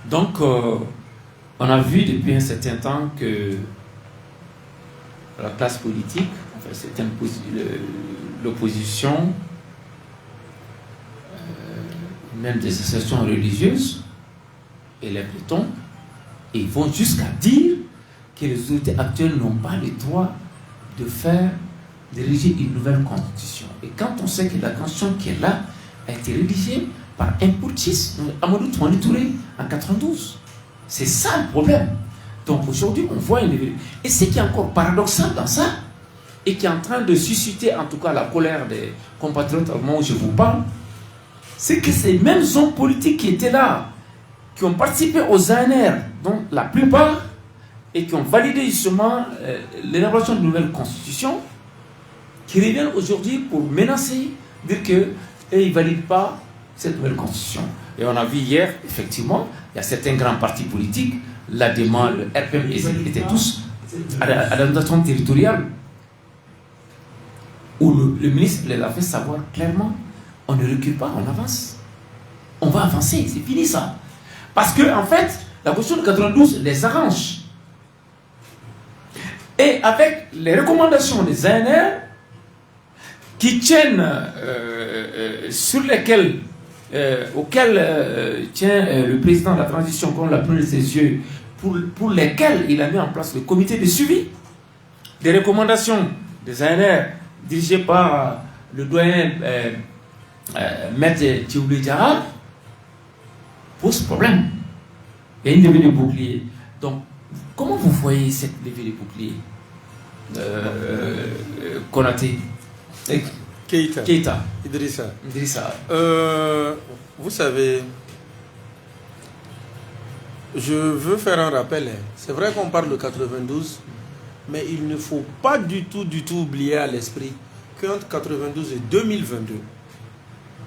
Donc, on a vu depuis un certain temps que la classe politique, enfin, l'opposition, même des associations religieuses et les Bretons, ils vont jusqu'à dire que les autorités actuelles n'ont pas le droit de rédiger une nouvelle constitution. Et quand on sait que la constitution qui est là a été rédigée par un putschiste, Amadou Toumani Touré, en 92. C'est ça le problème. Donc aujourd'hui, on voit une... Et ce qui est encore paradoxal dans ça, et qui est en train de susciter en tout cas la colère des compatriotes au moment où je vous parle, c'est que ces mêmes hommes politiques qui étaient là, qui ont participé aux ANR, dont la plupart, et qui ont validé justement l'élaboration d'une nouvelle constitution, qui reviennent aujourd'hui pour menacer, dire qu'ils ne valident pas cette nouvelle constitution. Et on a vu hier, effectivement, il y a certains grands partis politiques, l'ADEMA, le RPM, ils étaient tous à la notation territoriale, où le ministre les a fait savoir clairement, on ne recule pas, on avance. On va avancer, c'est fini ça. Parce que, en fait, la Constitution de 92 les arrange. Et avec les recommandations des ANR, qui tiennent, sur lesquelles, auxquelles tient le président de la transition, comme l'a pris de ses yeux, pour lesquels il a mis en place le comité de suivi, des recommandations des ANR dirigées par le doyen Maître Thioubé Diarra, pose problème. Il y a une levée de bouclier. Donc, comment vous voyez cette levée de bouclier, Konaté? Keïta. Idrissa. Vous savez, je veux faire un rappel. C'est vrai qu'on parle de 92, mais il ne faut pas du tout oublier à l'esprit qu'entre 92 et 2022,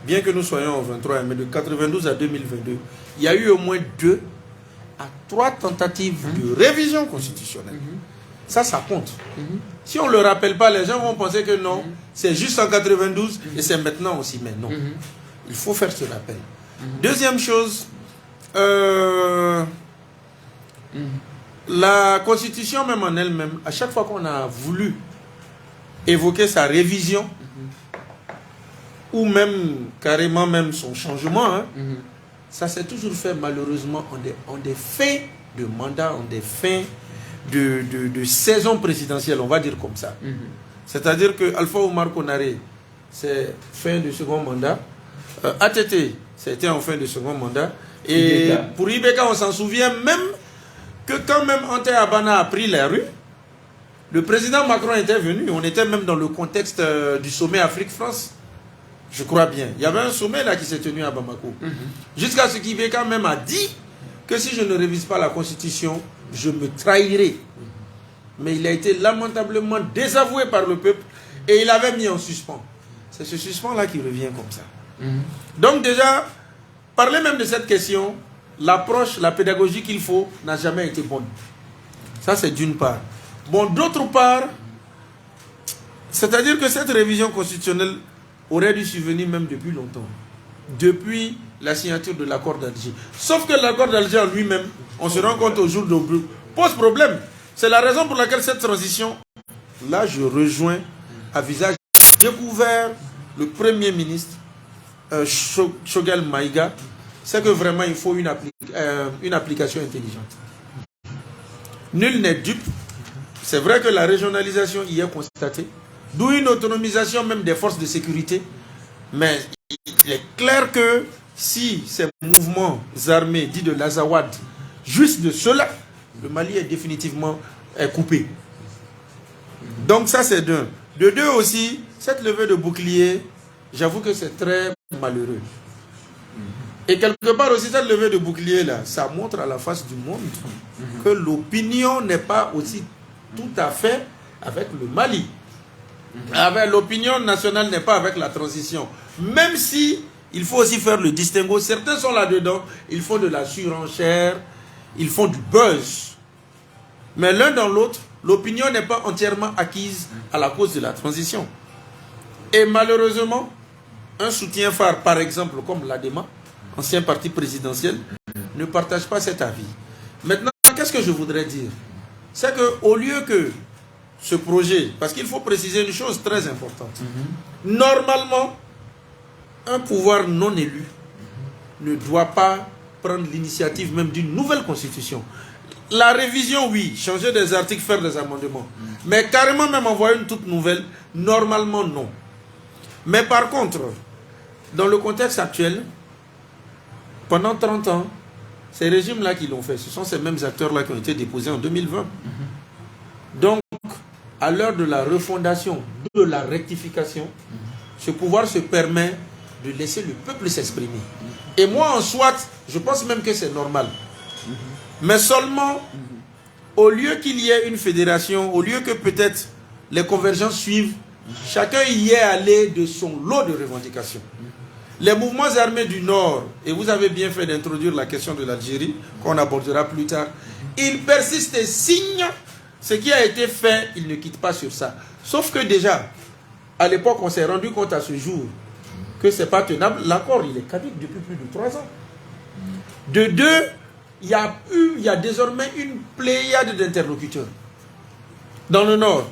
bien que nous soyons au 23, mais de 92 à 2022, il y a eu au moins 2 à 3 tentatives de révision constitutionnelle. Ça compte. Si on ne le rappelle pas, les gens vont penser que non, c'est juste en 92 et c'est maintenant aussi. Mais non, il faut faire ce rappel. Deuxième chose, la Constitution même en elle-même, à chaque fois qu'on a voulu évoquer sa révision, ou même carrément même son changement, ça s'est toujours fait malheureusement en des fins de mandat, en des fins de saison présidentielle, on va dire comme ça. C'est-à-dire que Alpha Oumar Konaré, c'est fin de second mandat. ATT, c'était en fin de second mandat. Et pour Ibeka, on s'en souvient même que quand même Ante Abana a pris la rue, le président Macron était venu. On était même dans le contexte du sommet Afrique-France. Je crois bien. Il y avait un sommet là qui s'est tenu à Bamako. Jusqu'à ce qu'Ibeka même a dit que si je ne révise pas la Constitution, je me trahirai. Mais il a été lamentablement désavoué par le peuple et il avait mis en suspens. C'est ce suspens-là qui revient comme ça. Donc déjà, parler même de cette question, l'approche, la pédagogie qu'il faut n'a jamais été bonne. Ça c'est d'une part. Bon, d'autre part, c'est-à-dire que cette révision constitutionnelle aurait dû survenir même depuis longtemps. Depuis la signature de l'accord d'Alger. Sauf que l'accord d'Alger en lui-même, on se rend compte au jour d'aujourd'hui, pose problème. C'est la raison pour laquelle cette transition, là je rejoins à visage découvert le Premier ministre Choguel Maïga, c'est que vraiment il faut une application intelligente. Nul n'est dupe. C'est vrai que la régionalisation y est constatée, d'où une autonomisation même des forces de sécurité, mais il est clair que si ces mouvements armés dits de l'Azawad juste de cela, le Mali est définitivement coupé. Donc ça c'est d'un. De deux aussi, cette levée de bouclier, j'avoue que c'est très malheureux. Et quelque part aussi, cette levée de bouclier là, ça montre à la face du monde que l'opinion n'est pas aussi tout à fait avec le Mali. L'opinion nationale n'est pas avec la transition. Même si il faut aussi faire le distinguo, certains sont là-dedans, ils font de la surenchère, ils font du buzz. Mais l'un dans l'autre, l'opinion n'est pas entièrement acquise à la cause de la transition. Et malheureusement, un soutien phare, par exemple, comme l'ADEMA, ancien parti présidentiel, ne partagent pas cet avis. Maintenant, qu'est-ce que je voudrais dire? C'est qu'au lieu que ce projet, parce qu'il faut préciser une chose très importante, normalement, un pouvoir non élu ne doit pas prendre l'initiative même d'une nouvelle constitution. La révision, oui, changer des articles, faire des amendements. Mais carrément même envoyer une toute nouvelle, normalement non. Mais par contre, dans le contexte actuel, pendant 30 ans, ces régimes-là qui l'ont fait, ce sont ces mêmes acteurs-là qui ont été déposés en 2020. Donc, à l'heure de la refondation, de la rectification, ce pouvoir se permet de laisser le peuple s'exprimer. Et moi, en soit, je pense même que c'est normal. Mais seulement, au lieu qu'il y ait une fédération, au lieu que peut-être les convergences suivent, chacun y est allé de son lot de revendications. Les mouvements armés du Nord, et vous avez bien fait d'introduire la question de l'Algérie, qu'on abordera plus tard, ils persistent et signent ce qui a été fait, ils ne quittent pas sur ça. Sauf que déjà, à l'époque, on s'est rendu compte à ce jour que ce n'est pas tenable. L'accord, il est caduc depuis plus de 3 ans. De deux, il y a désormais une pléiade d'interlocuteurs dans le Nord.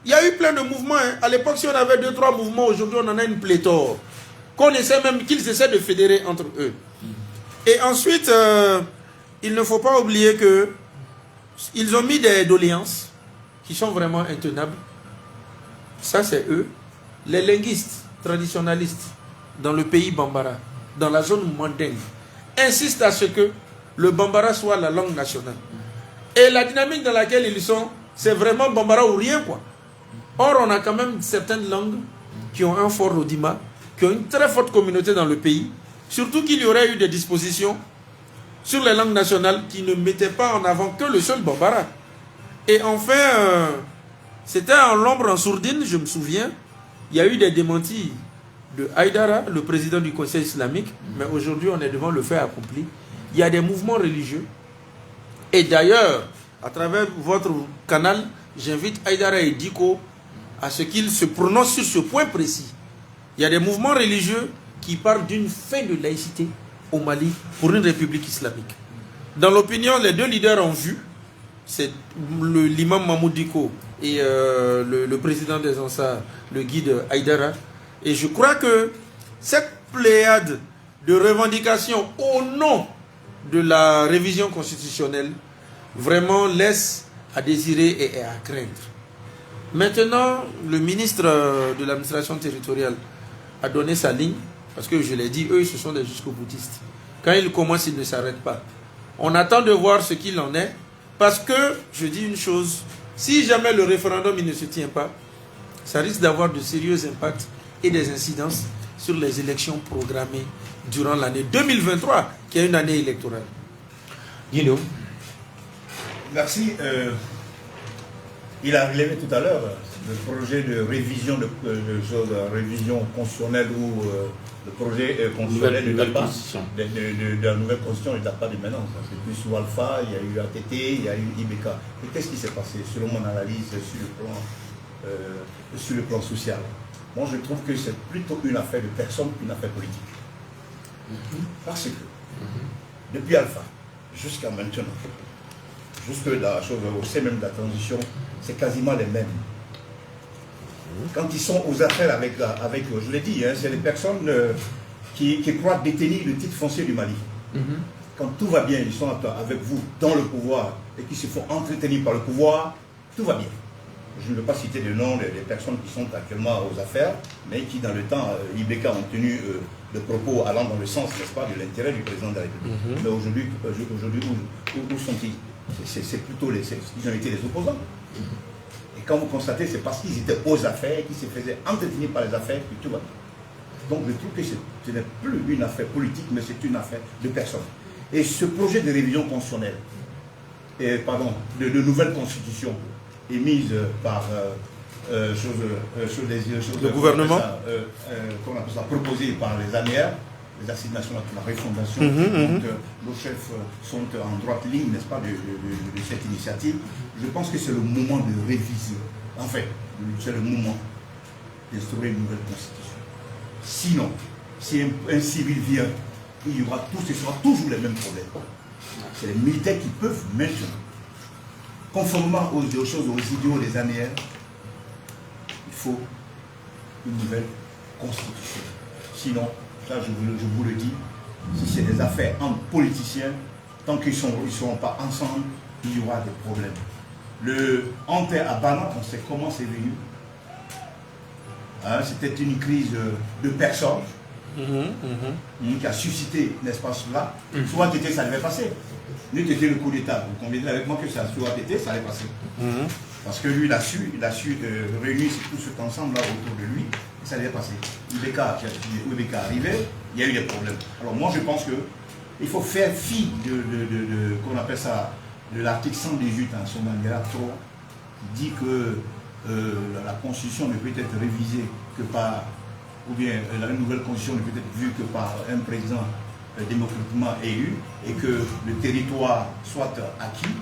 Il y a eu plein de mouvements. Hein. À l'époque, si on avait 2-3 mouvements, aujourd'hui, on en a une pléthore. Qu'ils essaient de fédérer entre eux. Et ensuite, il ne faut pas oublier que ils ont mis des doléances qui sont vraiment intenables. Ça, c'est eux. Les linguistes traditionalistes dans le pays Bambara, dans la zone Mandeng, insistent à ce que le Bambara soit la langue nationale. Et la dynamique dans laquelle ils sont, c'est vraiment Bambara ou rien, quoi. Or, on a quand même certaines langues qui ont un fort Rodima, qui ont une très forte communauté dans le pays. Surtout qu'il y aurait eu des dispositions sur les langues nationales qui ne mettaient pas en avant que le seul Bambara. Et enfin, c'était en l'ombre, en sourdine, je me souviens, il y a eu des démentis de Haïdara, le président du Conseil islamique, mais aujourd'hui on est devant le fait accompli. Il y a des mouvements religieux. Et d'ailleurs, à travers votre canal, j'invite Haïdara et Diko à ce qu'ils se prononcent sur ce point précis. Il y a des mouvements religieux qui parlent d'une fin de laïcité au Mali pour une république islamique. Dans l'opinion, les deux leaders ont vu, c'est l'imam Mahmoud Diko et le président des Ansar, le guide Haïdara. Et je crois que cette pléiade de revendications au nom de la révision constitutionnelle vraiment laisse à désirer et à craindre. Maintenant, le ministre de l'administration territoriale a donné sa ligne, parce que je l'ai dit, eux, ce sont des jusqu'au-boutistes. Quand ils commencent, ils ne s'arrêtent pas. On attend de voir ce qu'il en est, parce que, je dis une chose, si jamais le référendum il ne se tient pas, ça risque d'avoir de sérieux impacts et des incidences sur les élections programmées durant l'année 2023, qui est une année électorale. Guido. Merci. Il a relevé tout à l'heure le projet de révision de révision constitutionnelle ou le projet constitutionnel de la nouvelle constitution ne date pas de maintenant. C'est plus sous Alpha, il y a eu ATT, il y a eu IBK. Et qu'est-ce qui s'est passé selon mon analyse sur le plan social? Moi, je trouve que c'est plutôt une affaire de personne qu'une affaire politique. Parce que, depuis Alpha jusqu'à maintenant, jusque la chose au sein même de la transition, c'est quasiment les mêmes. Quand ils sont aux affaires avec je l'ai dit, hein, c'est les personnes qui croient détenir le titre foncier du Mali. Quand tout va bien, ils sont avec vous dans le pouvoir et qui se font entretenir par le pouvoir, tout va bien. Je ne veux pas citer le nom des personnes qui sont actuellement aux affaires, mais qui dans le temps, IBK ont tenu de propos allant dans le sens, n'est-ce pas, de l'intérêt du président de la République. Mais aujourd'hui, où sont-ils? C'est plutôt ils ont été les opposants. Et quand vous constatez, c'est parce qu'ils étaient aux affaires, qu'ils se faisaient entretenir par les affaires, que tout va bien. Donc je trouve que ce n'est plus une affaire politique, mais c'est une affaire de personnes. Et ce projet de révision constitutionnelle, de nouvelle constitution, émise par le gouvernement, proposée par les ANR, les Assises nationales pour la refondation, dont nos chefs sont en droite ligne, n'est-ce pas, de cette initiative. Je pense que c'est le moment de réviser. En fait, c'est le moment d'instaurer une nouvelle constitution. Sinon, si un civil vient il y aura ce sera toujours les mêmes problèmes. C'est les militaires qui peuvent maintenant, conformément aux choses, aux idéaux des années, il faut une nouvelle constitution. Sinon, ça je vous le dis, si c'est des affaires entre politiciens, tant qu'ils ne seront pas ensemble, il y aura des problèmes. Le Ante à Bana, on sait comment c'est venu. Hein, c'était une crise de personnes qui a suscité, n'est-ce pas, cela. Soit été, ça devait passer. Nous, c'était le coup d'État. Vous convenez avec moi que ça soit été, ça allait passer. Parce que lui, il a su réunir tout cet ensemble-là autour de lui, et ça allait passer. Ibeka arrivait, il y a eu des problèmes. Alors moi, je pense qu'il faut faire fi qu'on appelle ça, de l'article 118 en son manière trop, qui dit que la Constitution ne peut être révisée que par, ou bien la nouvelle Constitution ne peut être vue que par un président démocratiquement élu, et que le territoire soit acquis.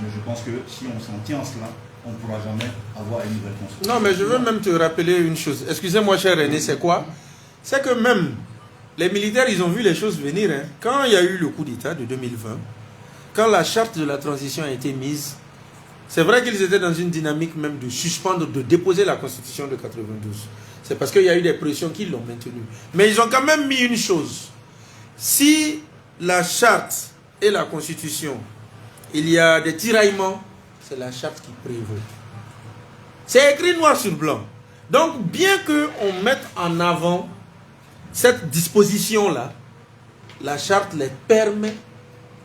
Mais je pense que si on s'en tient à cela, on ne pourra jamais avoir une nouvelle Constitution. Non, mais je veux même te rappeler une chose. Excusez-moi, cher René, c'est quoi? C'est que même les militaires, ils ont vu les choses venir. Hein. Quand il y a eu le coup d'État de 2020, quand la charte de la transition a été mise, c'est vrai qu'ils étaient dans une dynamique même de suspendre, de déposer la Constitution de 92. C'est parce qu'il y a eu des pressions qui l'ont maintenue. Mais ils ont quand même mis une chose. Si la charte et la Constitution, il y a des tiraillements, c'est la charte qui prévaut. C'est écrit noir sur blanc. Donc, bien qu'on mette en avant cette disposition-là, la charte les permet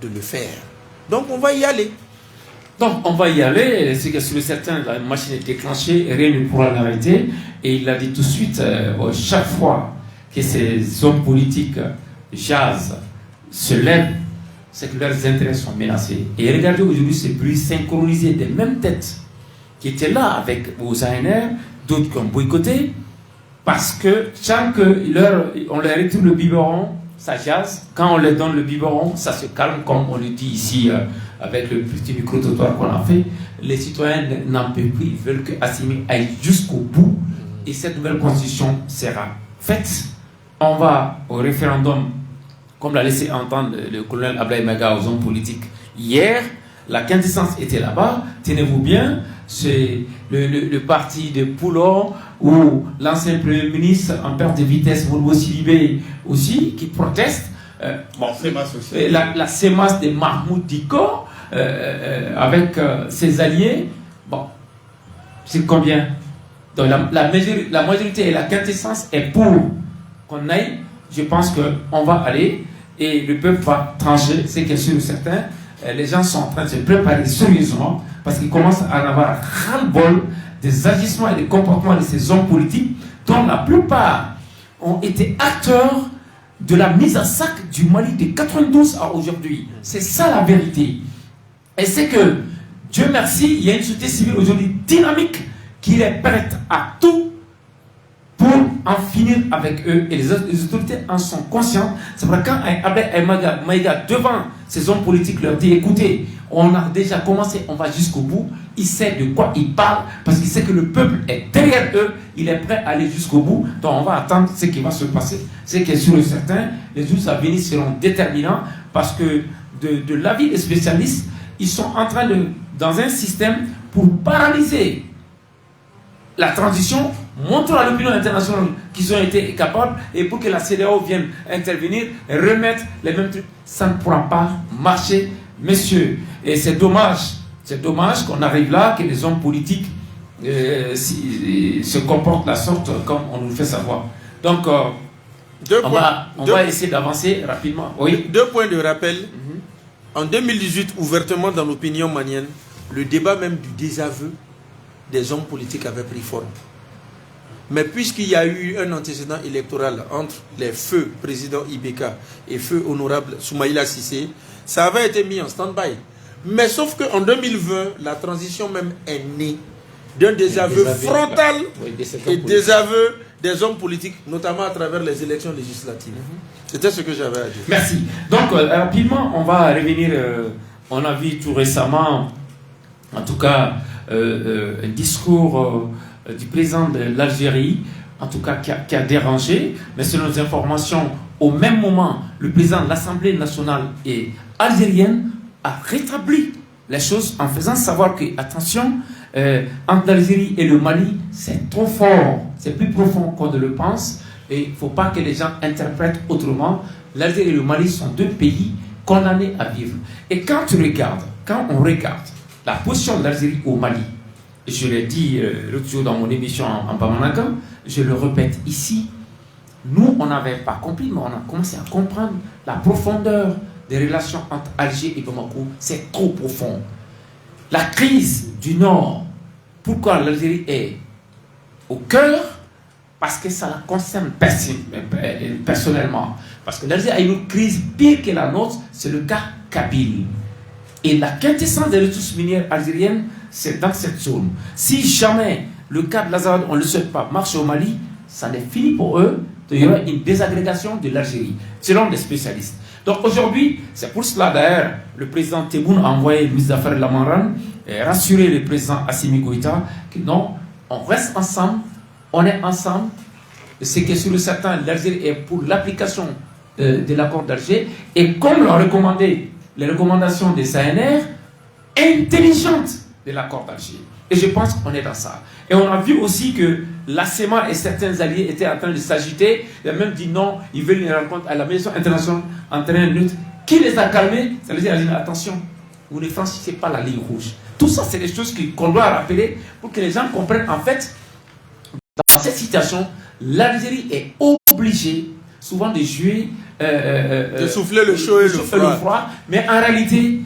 de le faire. Donc, on va y aller. Donc, on va y aller. C'est que sur certains, la machine est déclenchée, rien ne pourra l'arrêter. Et il a dit tout de suite, chaque fois que ces hommes politiques jazz se lèvent, c'est que leurs intérêts sont menacés. Et regardez aujourd'hui ce bruit synchronisé des mêmes têtes qui étaient là avec aux ANR, d'autres qui ont boycotté, parce que chaque on leur retourne le biberon, ça jazz. Quand on leur donne le biberon, ça se calme, comme on le dit ici avec le petit micro-trottoir qu'on a fait. Les citoyens n'en peuvent plus, ils veulent que Assimi aille jusqu'au bout, et cette nouvelle constitution sera faite. On va au référendum, comme l'a laissé entendre le colonel Ablaye Maga aux hommes politiques hier. La quintessence était là-bas, tenez-vous bien, c'est le parti de Poulon, ou l'ancien Premier ministre en perte de vitesse, Moulou Sidibé aussi, qui proteste. La CEMAS de Mahmoud Diko, avec ses alliés, bon, c'est combien? Donc la majorité et la quintessence est pour qu'on aille. Je pense qu'on va aller et le peuple va trancher, c'est que sûr certain. Les gens sont en train de se préparer sérieusement parce qu'ils commencent à en avoir ras-le-bol des agissements et des comportements de ces hommes politiques dont la plupart ont été acteurs de la mise à sac du Mali de 92 à aujourd'hui. C'est ça la vérité. Et c'est que, Dieu merci, il y a une société civile aujourd'hui dynamique qui est prête à tout pour en finir avec eux, et les autorités en sont conscientes. C'est vrai, quand Abel Maïga, devant ces hommes politiques, leur dit écoutez, on a déjà commencé, on va jusqu'au bout, il sait de quoi il parle, parce qu'il sait que le peuple est derrière eux, il est prêt à aller jusqu'au bout. Donc on va attendre ce qui va se passer. C'est que sur le certain, les jours à venir seront déterminants, parce que de l'avis des spécialistes, ils sont en train dans un système pour paralyser la transition, montrant à l'opinion internationale qu'ils ont été capables, et pour que la CEDEAO vienne intervenir et remettre les mêmes trucs, ça ne pourra pas marcher, messieurs. Et c'est dommage qu'on arrive là, que les hommes politiques se comportent de la sorte comme on nous le fait savoir. Donc, on va essayer d'avancer rapidement. Oui. 2 points de rappel. En 2018, ouvertement dans l'opinion malienne, le débat même du désaveu des hommes politiques avait pris forme. Mais puisqu'il y a eu un antécédent électoral entre les feux président Ibeka et feu honorable Soumaïla Cissé, ça avait été mis en stand-by. Mais sauf qu'en 2020, la transition même est née d'un désaveu frontal et désaveu des hommes politiques, notamment à travers les élections législatives. C'était ce que j'avais à dire. Merci. Donc, rapidement, on va revenir. On a vu tout récemment, en tout cas, un discours du président de l'Algérie, en tout cas qui a dérangé, mais selon nos informations, au même moment, le président de l'Assemblée nationale algérienne a rétabli les choses en faisant savoir que, attention, entre l'Algérie et le Mali, c'est trop fort, c'est plus profond qu'on ne le pense, et il ne faut pas que les gens interprètent autrement. L'Algérie et le Mali sont deux pays condamnés à vivre. Et quand on regarde la position de l'Algérie au Mali, je l'ai dit l'autre jour dans mon émission en Bamanaga, je le répète ici, nous, on n'avait pas compris, mais on a commencé à comprendre la profondeur des relations entre Alger et Bamako. C'est trop profond. La crise du Nord, pourquoi l'Algérie est au cœur? Parce que ça la concerne personnellement. Parce que l'Algérie a une crise pire que la nôtre, c'est le cas Kabyle. Et la quintessence des ressources minières algériennes, c'est dans cette zone. Si jamais le cas de l'Azawad, on ne le souhaite pas, marche au Mali, ça n'est fini pour eux. Il y aura une désagrégation de l'Algérie, selon les spécialistes. Donc aujourd'hui, c'est pour cela d'ailleurs, le président Tebboune a envoyé le ministre des Affaires Lamaran et rassuré le président Assimi Goïta que non, on reste ensemble, on est ensemble. C'est que sur le certain, l'Algérie est pour l'application de l'accord d'Alger et comme l'ont recommandé les recommandations des CNR, intelligentes de l'accord d'Alger. Et je pense qu'on est dans ça. Et on a vu aussi que la CEMA et certains alliés étaient en train de s'agiter. Ils ont même dit non, ils veulent une rencontre à la Maison internationale en terrain neutre. Qui les a calmés? Ça veut dire, attention, vous ne franchissez pas la ligne rouge. Tout ça, c'est des choses qu'on doit rappeler pour que les gens comprennent. En fait, dans cette situation, l'Algérie est obligée souvent de jouer... de souffler le chaud et le froid. Mais en réalité,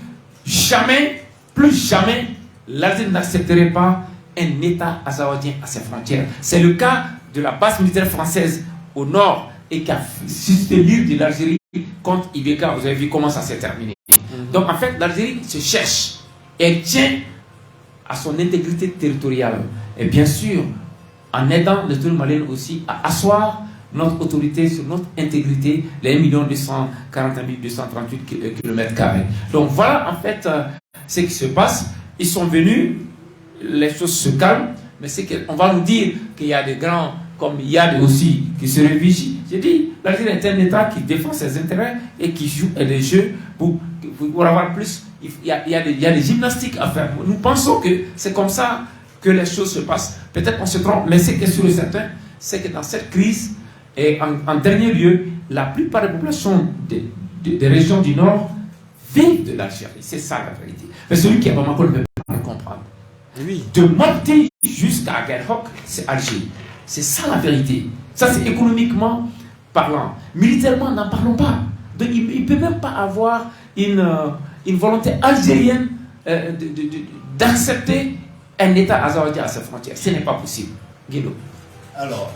jamais, plus jamais, l'Algérie n'accepterait pas un État azawadien à ses frontières. C'est le cas de la base militaire française au nord et qui a suscité l'île de l'Algérie contre Ibeka. Vous avez vu comment ça s'est terminé. Donc en fait, l'Algérie se cherche. Elle tient à son intégrité territoriale. Et bien sûr, en aidant le tour malien aussi à asseoir notre autorité sur notre intégrité, les 1 241 238 km². Donc voilà en fait ce qui se passe. Ils sont venus, les choses se calment, mais c'est qu'on va nous dire qu'il y a des grands comme Yad aussi qui se réfugient. J'ai dit, l'Algérie est un État qui défend ses intérêts et qui joue des jeux pour avoir plus. Il y a des gymnastiques à faire. Nous pensons que c'est comme ça que les choses se passent. Peut-être qu'on se trompe, mais c'est que sur le certain, c'est que dans cette crise, et en dernier lieu, la plupart des populations des régions du Nord vivent de l'Algérie. C'est ça la vérité. Mais celui qui a Bamako ne peut pas le comprendre. Oui. De Mopti jusqu'à Gerhok, c'est Alger. C'est ça la vérité. Ça, c'est économiquement parlant. Militairement, n'en parlons pas. Donc, il ne peut même pas avoir une volonté algérienne d'accepter un État azawadien à ses frontières. Ce n'est pas possible. Guido. Alors,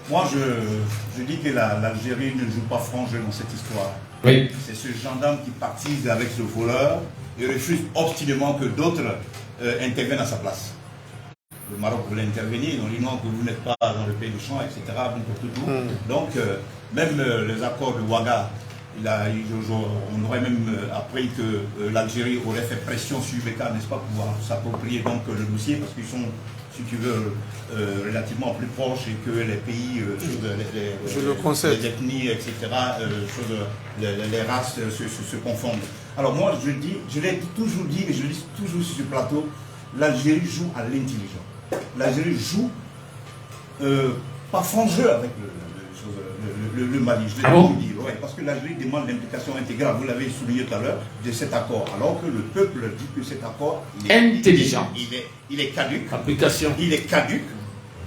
moi, je dis que l'Algérie ne joue pas franc jeu dans cette histoire. Oui. C'est ce gendarme qui partise avec ce voleur et refuse obstinément que d'autres interviennent à sa place. Le Maroc voulait intervenir, on dit non, que vous n'êtes pas dans le pays du champ, etc. Donc, même les accords de Ouaga, on aurait même appris que l'Algérie aurait fait pression sur Ibeka, n'est-ce pas, pour pouvoir s'approprier donc le dossier, parce qu'ils sont, si tu veux, relativement plus proches et que les pays, les ethnies, etc., les races se confondent. Alors moi, je l'ai toujours dit, et je le dis toujours sur ce plateau, l'Algérie joue à l'intelligence. L'Algérie joue pas franc jeu avec le Mali. Je l'ai toujours dit, ouais, parce que l'Algérie demande l'implication intégrale, vous l'avez souligné tout à l'heure, de cet accord. Alors que le peuple dit que cet accord, il est caduc. Application. Il est caduc.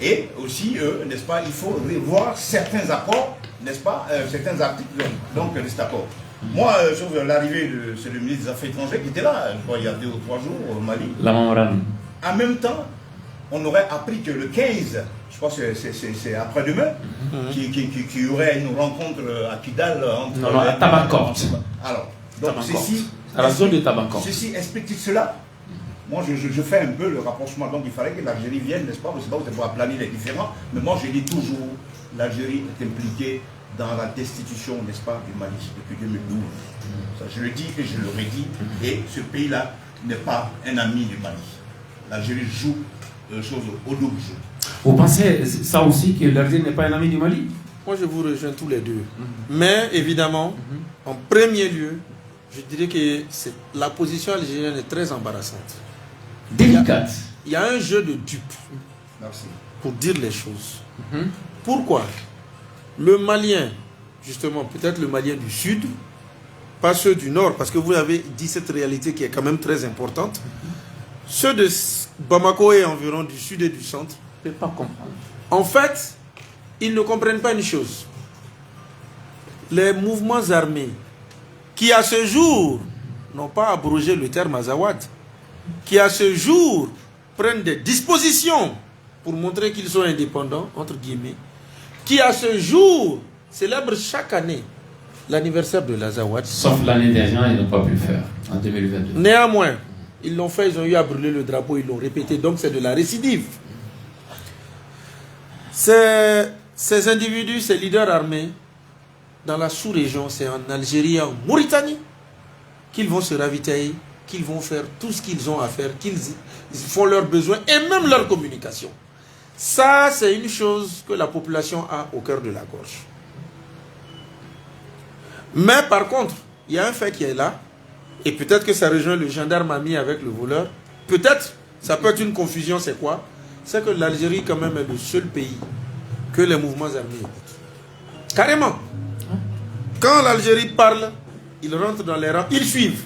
Et aussi, n'est-ce pas, il faut revoir certains accords, n'est-ce pas, certains articles donc, de cet accord. Moi, sauf l'arrivée c'est le ministre des Affaires étrangères qui était là, je crois, il y a 2 ou 3 jours au Mali. La Mamran. En même temps, on aurait appris que le 15, je crois que c'est après-demain, qu'il y aurait une rencontre à Kidal entre... Non, à Tabankort. Alors, donc ceci... À la zone de Tabankort. Ceci explique cela. Moi, je fais un peu le rapprochement. Donc, il fallait que l'Algérie vienne, n'est-ce pas? Je ne sais pas, vous allez planer les différents. Mais moi, je dis toujours, l'Algérie est impliquée dans la destitution, n'est-ce pas, du Mali depuis 2012. Ça, je le dis et je le redis. Et ce pays-là n'est pas un ami du Mali. L'Algérie joue chose au double jeu. Vous pensez ça aussi, que l'Algérie n'est pas un ami du Mali? moi je vous rejoins tous les deux. Mais évidemment, en premier lieu, je dirais que la position algérienne est très embarrassante. Délicate. Il y a un jeu de dupes. Merci. Pour dire les choses. Pourquoi le Malien, justement, peut-être le Malien du Sud, pas ceux du Nord, parce que vous avez dit cette réalité qui est quand même très importante, ceux de Bamako et environ du Sud et du Centre, Je ne peux pas comprendre. en fait, ils ne comprennent pas une chose. Les mouvements armés, qui à ce jour n'ont pas abrogé le terme Azawad, qui à ce jour prennent des dispositions pour montrer qu'ils sont indépendants, entre guillemets, qui à ce jour célèbrent chaque année l'anniversaire de l'Azawad. Sauf l'année dernière, ils n'ont pas pu le faire, en 2022. Néanmoins, ils l'ont fait, ils ont eu à brûler le drapeau, ils l'ont répété, donc c'est de la récidive. Ces individus, ces leaders armés, dans la sous-région, c'est en Algérie, en Mauritanie, qu'ils vont se ravitailler, qu'ils vont faire tout ce qu'ils ont à faire, qu'ils font leurs besoins et même leur communication. Ça, c'est une chose que la population a au cœur de la gorge. Mais par contre, il y a un fait qui est là, et peut-être que ça rejoint le gendarme ami avec le voleur. Peut-être, ça peut être une confusion, c'est quoi? C'est que l'Algérie quand même est le seul pays que les mouvements armés écoutent. Carrément. Quand l'Algérie parle, ils rentrent dans les rangs, ils suivent.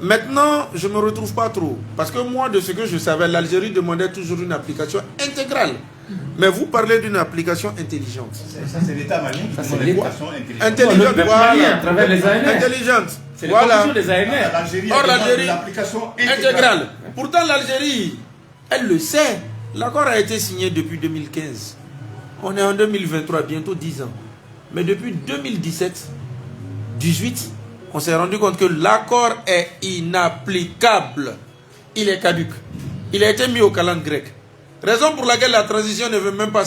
Maintenant, je ne me retrouve pas trop. Parce que moi, de ce que je savais, l'Algérie demandait toujours une application intégrale. Mais vous parlez d'une application intelligente. Ça, c'est l'État malien qui Ça, demande c'est une l'État. application intelligente. Intelligente, Le voilà. à travers les ANR. Intelligente. C'est les Voilà. conclusions des ANR. L'Algérie Or, demande l'Algérie, une application intégrale. Pourtant, l'Algérie, elle le sait. L'accord a été signé depuis 2015. On est en 2023, bientôt 10 ans. Mais depuis 2017, 18, on s'est rendu compte que l'accord est inapplicable. Il est caduc. Il a été mis au calendrier grec. Raison pour laquelle la transition ne veut même pas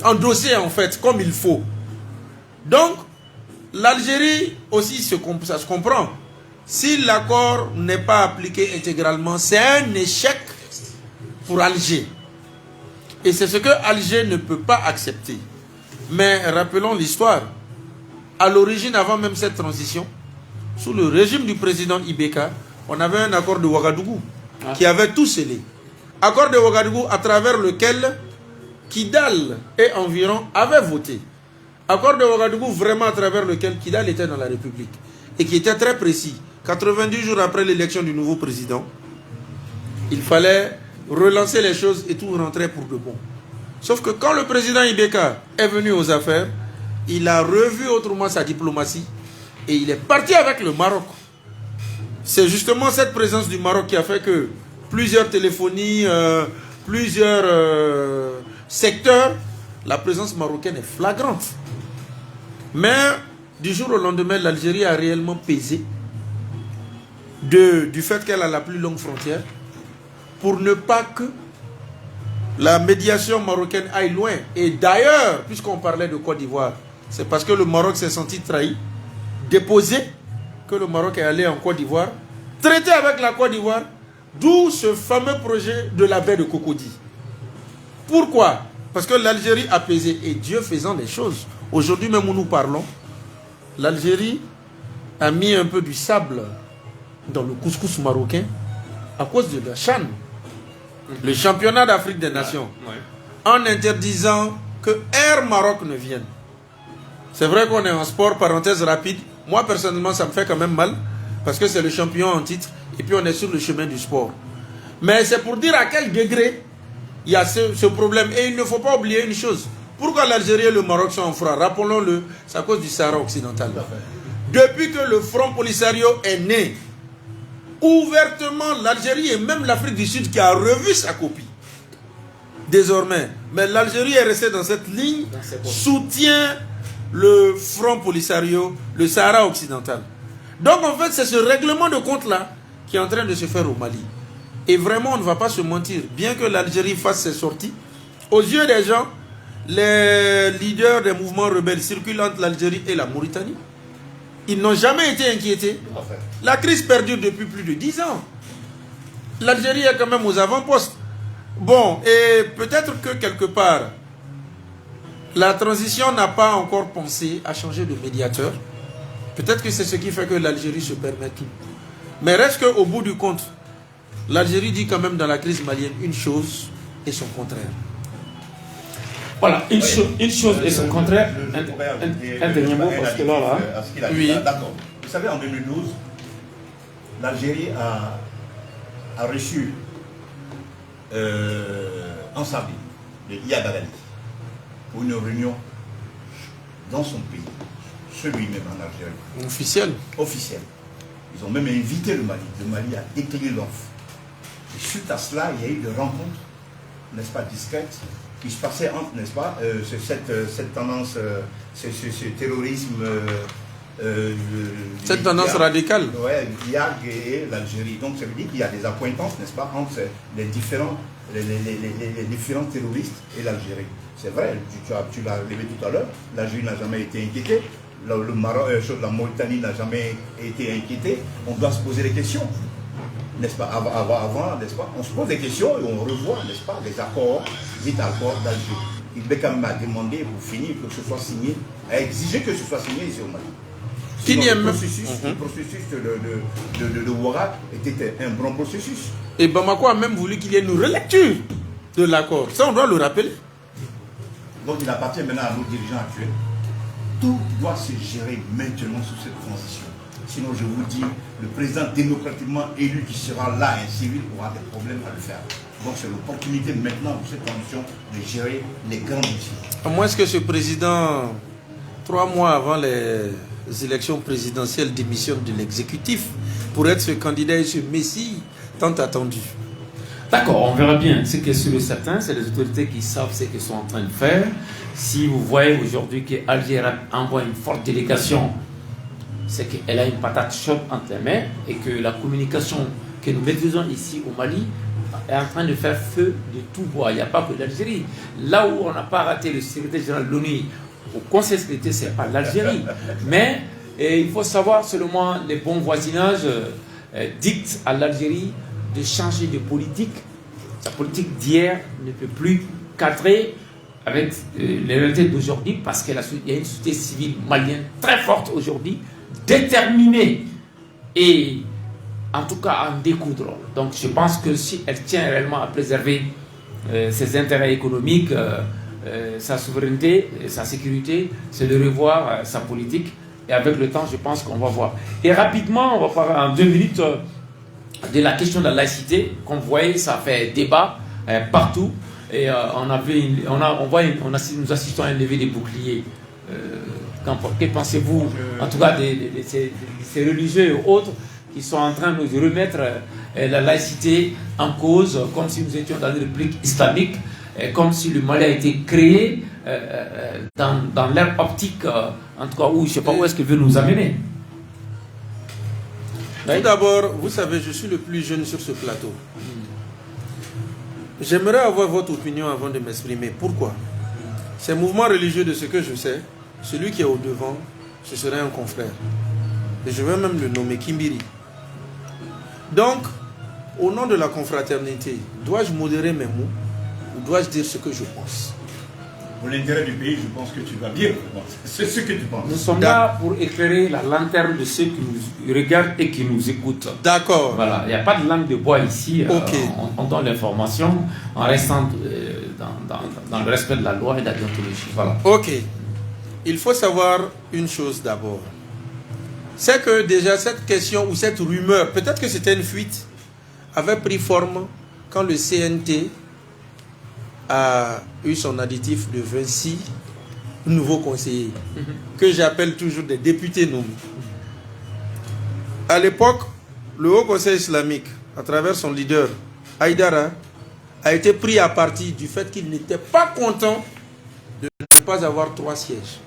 endosser en fait comme il faut. Donc, l'Algérie aussi, ça se comprend. Si l'accord n'est pas appliqué intégralement, c'est un échec pour Alger. Et c'est ce que Alger ne peut pas accepter. Mais rappelons l'histoire. À l'origine, avant même cette transition, sous le régime du président Ibeka, on avait un accord de Ouagadougou qui avait tout scellé. Accord de Ouagadougou à travers lequel Kidal et environ avaient voté. Accord de Ouagadougou vraiment à travers lequel Kidal était dans la République. Et qui était très précis. 90 jours après l'élection du nouveau président, il fallait relancer les choses et tout rentrer pour de bon. Sauf que quand le président Ibeka est venu aux affaires, il a revu autrement sa diplomatie et il est parti avec le Maroc. C'est justement cette présence du Maroc qui a fait que plusieurs téléphonies, plusieurs secteurs, la présence marocaine est flagrante. Mais du jour au lendemain, l'Algérie a réellement pesé du fait qu'elle a la plus longue frontière pour ne pas que la médiation marocaine aille loin. Et d'ailleurs, puisqu'on parlait de Côte d'Ivoire, c'est parce que le Maroc s'est senti trahi, déposé, que le Maroc est allé en Côte d'Ivoire, traité avec la Côte d'Ivoire, d'où ce fameux projet de la baie de Cocody. Pourquoi? Parce que l'Algérie a pesé, et Dieu faisant les choses. Aujourd'hui même où nous parlons, l'Algérie a mis un peu du sable dans le couscous marocain à cause de la CHAN, le championnat d'Afrique des Nations, en interdisant que Air Maroc ne vienne. C'est vrai qu'on est en sport, parenthèse rapide. Moi, personnellement, ça me fait quand même mal, parce que c'est le champion en titre, et puis on est sur le chemin du sport. Mais c'est pour dire à quel degré il y a ce problème. Et il ne faut pas oublier une chose. Pourquoi l'Algérie et le Maroc sont en froid? Rappelons-le, c'est à cause du Sahara occidental. Depuis que le Front Polisario est né, ouvertement, l'Algérie et même l'Afrique du Sud qui a revu sa copie. Désormais, mais l'Algérie est restée dans cette ligne, soutient le Front Polisario, le Sahara occidental. Donc en fait, c'est ce règlement de compte-là qui est en train de se faire au Mali. Et vraiment, on ne va pas se mentir, bien que l'Algérie fasse ses sorties, aux yeux des gens, les leaders des mouvements rebelles circulent entre l'Algérie et la Mauritanie. Ils n'ont jamais été inquiétés. La crise perdure depuis plus de 10 ans. L'Algérie est quand même aux avant-postes. Bon, et peut-être que quelque part, La transition n'a pas encore pensé à changer de médiateur. Peut-être que c'est ce qui fait que l'Algérie se permet tout. Mais reste qu'au bout du compte, l'Algérie dit quand même dans la crise malienne une chose et son contraire. Voilà, une chose et son contraire. Un dernier mot, parce que là, oui. D'accord. Vous savez, en 2012, l'Algérie a reçu en Sardaigne le Iyad Ghali pour une réunion dans son pays, celui-même en Algérie. Officiel. Officiel. Ils ont même invité le Mali. Le Mali a décliné l'offre. Et suite à cela, il y a eu des rencontres, n'est-ce pas, discrètes, qui se passaient entre, n'est-ce pas, cette tendance, ce terrorisme. Cette tendance radicale. Oui, l'IAG et l'Algérie. Donc ça veut dire qu'il y a des accointances, n'est-ce pas, entre les différents terroristes et l'Algérie. C'est vrai, tu l'as relevé tout à l'heure, l'Algérie n'a jamais été inquiétée, le Maroc, la Mauritanie n'a jamais été inquiétée. On doit se poser des questions, n'est-ce pas, avant, n'est-ce pas, on se pose des questions et on revoit, n'est-ce pas, les accords d'Alger. Il Beckham m'a demandé, pour finir, que ce soit signé, a exigé que ce soit signé ici au Mali. Le processus de Ouaga était un bon processus. Et Bamako a même voulu qu'il y ait une relecture de l'accord. Ça, on doit le rappeler. Donc il appartient maintenant à nos dirigeants actuels. Tout doit se gérer maintenant sous cette transition. Sinon, je vous dis, le président démocratiquement élu qui sera là, un civil, aura des problèmes à le faire. Donc c'est l'opportunité maintenant pour cette transition de gérer les grands dossiers. À moins que ce président, 3 mois avant les élections présidentielles, démissionne de l'exécutif pour être ce candidat et ce messie tant attendu. D'accord, on verra bien. Ce qui est sûr et certain, c'est les autorités qui savent ce qu'ils sont en train de faire. Si vous voyez aujourd'hui qu'Alger envoie une forte délégation, c'est qu'elle a une patate chaude entre les mains et que la communication que nous maîtrisons ici au Mali est en train de faire feu de tout bois. Il n'y a pas que l'Algérie. Là où on n'a pas raté le secrétaire général de l'ONU au Conseil de sécurité, ce n'est pas l'Algérie. Mais il faut savoir seulement les bons voisinages dictent à l'Algérie de changer de politique. Sa politique d'hier ne peut plus cadrer avec les réalités d'aujourd'hui parce qu'il y a une société civile malienne très forte aujourd'hui, déterminée et en tout cas à en découdre. Donc je pense que si elle tient réellement à préserver ses intérêts économiques, sa souveraineté, sa sécurité, c'est de revoir sa politique. Et avec le temps, je pense qu'on va voir. Et rapidement, on va parler en 2 minutes de la question de la laïcité. Comme vous voyez, ça fait débat partout. Et nous assistons à un lever des boucliers. Que pensez-vous, en tout cas, de ces religieux et autres qui sont en train de nous remettre la laïcité en cause, comme si nous étions dans une république islamique, comme si le Mali a été créé dans l'ère optique, en tout cas, où je ne sais pas où est-ce qu'il veut nous amener. Tout d'abord, vous savez, je suis le plus jeune sur ce plateau. J'aimerais avoir votre opinion avant de m'exprimer. Pourquoi? Ces mouvements religieux, de ce que je sais, celui qui est au devant, ce serait un confrère. Et je vais même le nommer Kimbiri. Donc, au nom de la confraternité, dois-je modérer mes mots ou dois-je dire ce que je pense? Pour l'intérêt du pays, je pense que tu vas bien. C'est ce que tu penses. Nous sommes là pour éclairer la lanterne de ceux qui nous regardent et qui nous écoutent. D'accord. Voilà, il n'y a pas de langue de bois ici. Okay. On donne l'information en restant dans le respect de la loi et de la déontologie. Voilà. Ok. Il faut savoir une chose d'abord. C'est que déjà cette question ou cette rumeur, peut-être que c'était une fuite, avait pris forme quand le CNT a eu son additif de 26 nouveaux conseillers, que j'appelle toujours des députés nommés. À l'époque, le Haut Conseil islamique, à travers son leader, Haïdara, a été pris à partie du fait qu'il n'était pas content de ne pas avoir 3 sièges.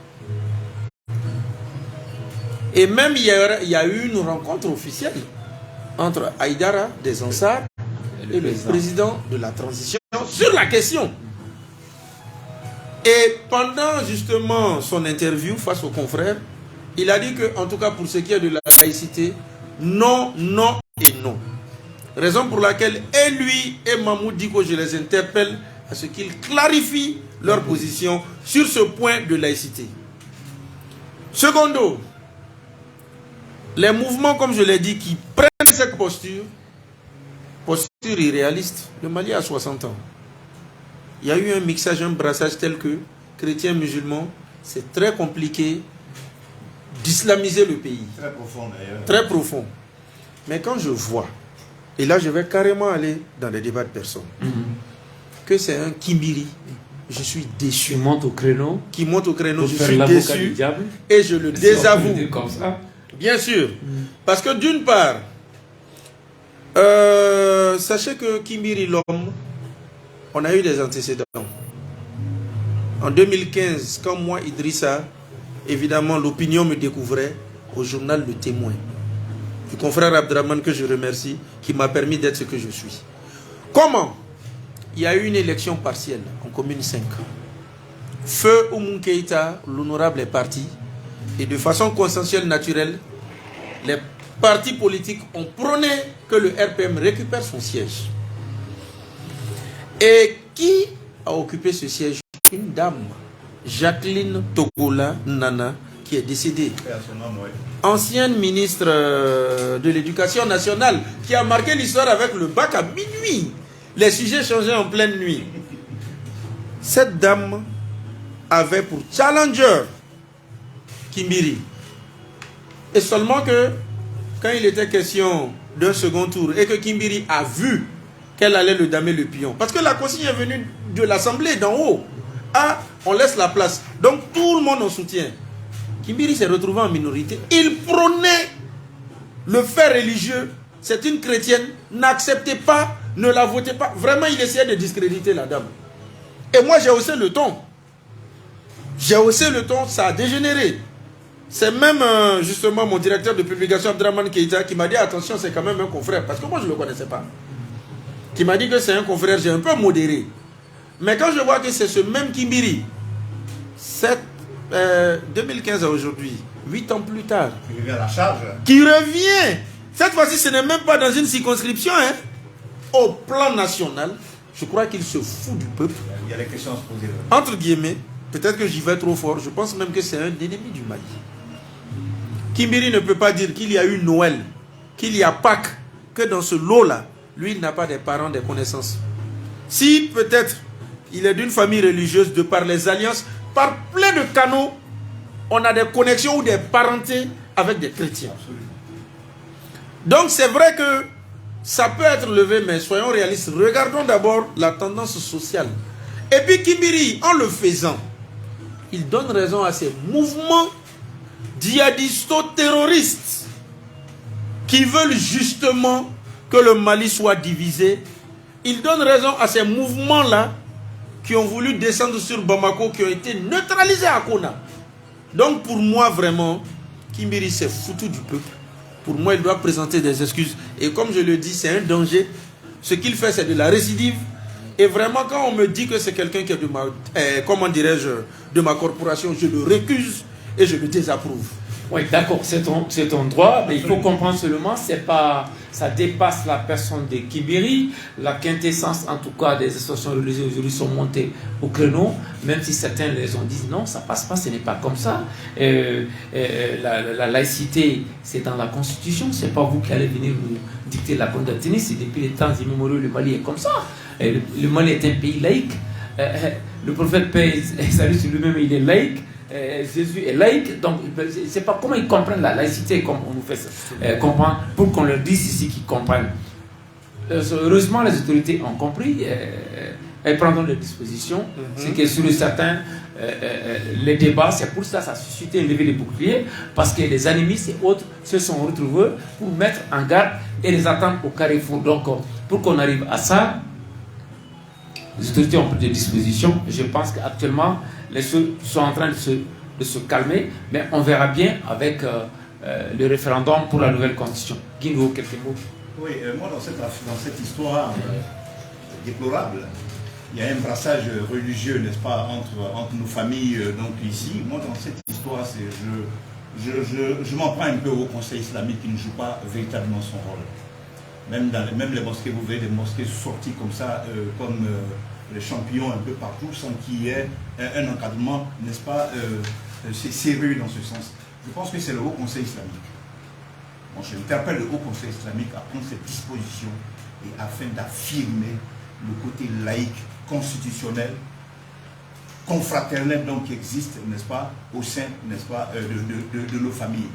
Et même il y a eu une rencontre officielle entre Haïdara des Ansar et le président de la transition sur la question. Et pendant justement son interview face aux confrères, il a dit que, en tout cas pour ce qui est de la laïcité, non, non et non. Raison pour laquelle et lui et Mahmoud Diko, je les interpelle, à ce qu'ils clarifient leur position sur ce point de laïcité. Secondo, les mouvements, comme je l'ai dit, qui prennent cette posture irréaliste. Le Mali a 60 ans. Il y a eu un mixage, un brassage tel que chrétiens, musulmans, c'est très compliqué d'islamiser le pays. Très profond d'ailleurs. Très profond. Mais quand je vois, et là je vais carrément aller dans les débats de personnes, que c'est un Kimbiri, je suis déçu. Qui monte au créneau. Qui monte au créneau, Pour je faire suis l'avocat déçu. du diable. Et je le Si désavoue. on peut le dire comme ça. Bien sûr. Parce que d'une part, sachez que Kimbiri l'homme, on a eu des antécédents. En 2015, quand moi, Idrissa, évidemment, l'opinion me découvrait au journal Le Témoin. Du confrère Abdraman que je remercie, qui m'a permis d'être ce que je suis. Comment? Il y a eu une élection partielle en commune 5. Feu Oumou Keïta, l'honorable est parti. Et de façon consensuelle, naturelle, les partis politiques ont prôné que le RPM récupère son siège. Et qui a occupé ce siège? Une dame, Jacqueline Togola Nana, qui est décédée. Ancienne ministre de l'Éducation nationale, qui a marqué l'histoire avec le bac à minuit. Les sujets changeaient en pleine nuit. Cette dame avait pour challenger Kimbiri. Et seulement que, quand il était question d'un second tour, et que Kimbiri a vu qu'elle allait le damer le pion, parce que la consigne est venue de l'Assemblée d'en haut. Ah, on laisse la place. Donc tout le monde en soutient. Kimbiri s'est retrouvé en minorité. Il prônait le fait religieux. C'est une chrétienne. N'acceptez pas, ne la votez pas. Vraiment, il essayait de discréditer la dame. Et moi, j'ai haussé le ton. J'ai haussé le ton, ça a dégénéré. C'est même justement mon directeur de publication, Abdraman Keïta, qui m'a dit attention, c'est quand même un confrère. Parce que moi, je ne le connaissais pas. Qui m'a dit que c'est un confrère, j'ai un peu modéré. Mais quand je vois que c'est ce même Kimbiri, 2015 à aujourd'hui, 8 ans plus tard, Qui revient à la charge. Qui revient. Cette fois-ci, ce n'est même pas dans une circonscription. Hein. Au plan national, je crois qu'il se fout du peuple. Il y a des questions à se poser. Entre guillemets, peut-être que j'y vais trop fort, je pense même que c'est un ennemi du Mali. Kimbiri ne peut pas dire qu'il y a eu Noël, qu'il y a Pâques, que dans ce lot-là, lui, il n'a pas des parents, des connaissances. Si peut-être il est d'une famille religieuse, de par les alliances, par plein de canaux, on a des connexions ou des parentés avec des chrétiens. Donc c'est vrai que ça peut être levé, mais soyons réalistes. Regardons d'abord la tendance sociale. Et puis Kimbiri, en le faisant, il donne raison à ces mouvements djihadisto-terroristes qui veulent justement que le Mali soit divisé. Il donne raison à ces mouvements-là qui ont voulu descendre sur Bamako, qui ont été neutralisés à Kona. Donc pour moi, vraiment, Kimbiri s'est foutu du peuple. Pour moi, il doit présenter des excuses. Et comme je le dis, c'est un danger. Ce qu'il fait, c'est de la récidive. Et vraiment, quand on me dit que c'est quelqu'un qui est de ma, comment dirais-je, de ma corporation, je le récuse et je le désapprouve. Oui, d'accord, c'est ton droit, mais il faut comprendre seulement, c'est pas, ça dépasse la personne de Kimbiri. La quintessence, en tout cas, des associations religieuses aujourd'hui sont montées au créneau, même si certains les ont dit non, ça passe pas, ce n'est pas comme ça. La laïcité, c'est dans la Constitution, c'est pas vous qui allez venir nous dicter la conduite. C'est depuis les temps immémoriaux, le Mali est comme ça. Le Mali est un pays laïque. Le prophète paix et salut sur lui-même, il est laïque. Jésus est laïque, donc c'est pas comment ils comprennent la laïcité comme on nous fait comprendre pour qu'on leur dise ici qu'ils comprennent. Heureusement, les autorités ont compris, elles prendront des dispositions. C'est que sur certains, les débats, c'est pour ça que ça a suscité lever les boucliers, parce que les animistes et autres se sont retrouvés pour mettre en garde et les attendre au carrefour. Donc, pour qu'on arrive à ça, les autorités ont pris des dispositions. Je pense qu'actuellement, les choses sont en train de se calmer, mais on verra bien avec le référendum pour la nouvelle constitution. Guingo, quelques mots. Oui, moi dans cette histoire déplorable, il y a un brassage religieux, n'est-ce pas, entre nos familles donc ici. Moi dans cette histoire, je m'en prends un peu au Conseil islamique qui ne joue pas véritablement son rôle. Même les mosquées, vous voyez des mosquées sorties comme ça, comme les champions un peu partout sans qu'il y ait un encadrement, n'est-ce pas, c'est sérieux dans ce sens. Je pense que c'est le Haut Conseil islamique. Bon, je interpelle le Haut Conseil islamique à prendre cette disposition et afin d'affirmer le côté laïque, constitutionnel, confraternel donc qui existe, n'est-ce pas, au sein, n'est-ce pas, de nos familles.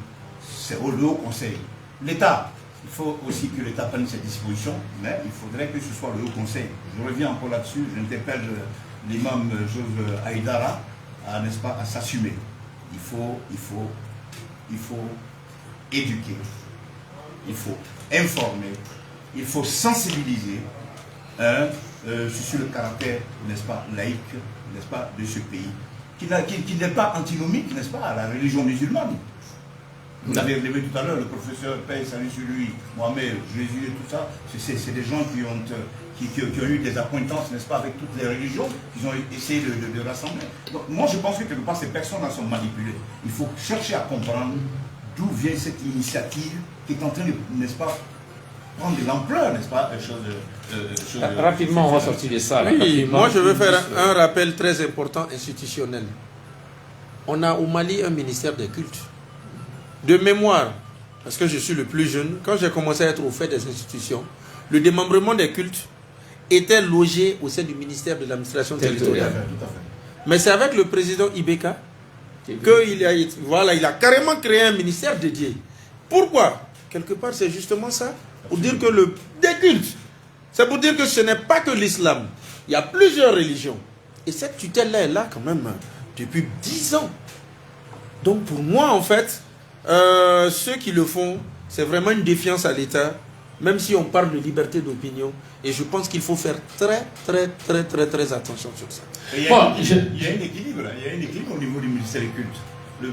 C'est au Haut Conseil. L'État, il faut aussi que l'État prenne cette disposition, mais il faudrait que ce soit le Haut Conseil. Je reviens encore là-dessus, j'interpelle l'imam Joseph Haïdara, n'est-ce pas, à s'assumer. Il faut éduquer, il faut informer, il faut sensibiliser sur le caractère, n'est-ce pas, laïque, n'est-ce pas, de ce pays, qui n'est pas antinomique, n'est-ce pas, à la religion musulmane. Vous l'avez relevé tout à l'heure, le professeur Paye, salut sur lui, Mohamed, Jésus et tout ça, c'est des gens qui ont eu des acquaintances, n'est-ce pas, avec toutes les religions, qu'ils ont essayé de rassembler. Donc, moi, je pense que quelque part, ces personnes-là sont manipulées. Il faut chercher à comprendre d'où vient cette initiative qui est en train de, n'est-ce pas, prendre de l'ampleur, n'est-ce pas, rapidement, on va sortir de ça. Oui, moi, je veux faire un rappel très important institutionnel. On a au Mali un ministère des cultes. De mémoire, parce que je suis le plus jeune, quand j'ai commencé à être au fait des institutions, le démembrement des cultes était logé au sein du ministère de l'administration territoriale. Mais c'est avec le président Ibeka qu'il a carrément créé un ministère dédié. Pourquoi? Quelque part, c'est justement ça. Pour dire que des cultes, c'est pour dire que ce n'est pas que l'islam. Il y a plusieurs religions. Et cette tutelle-là est là quand même depuis 10 ans. Donc pour moi, en fait, ceux qui le font, c'est vraiment une défiance à l'État, même si on parle de liberté d'opinion. Et je pense qu'il faut faire très attention sur ça. Il y a un équilibre au niveau du ministère des cultes.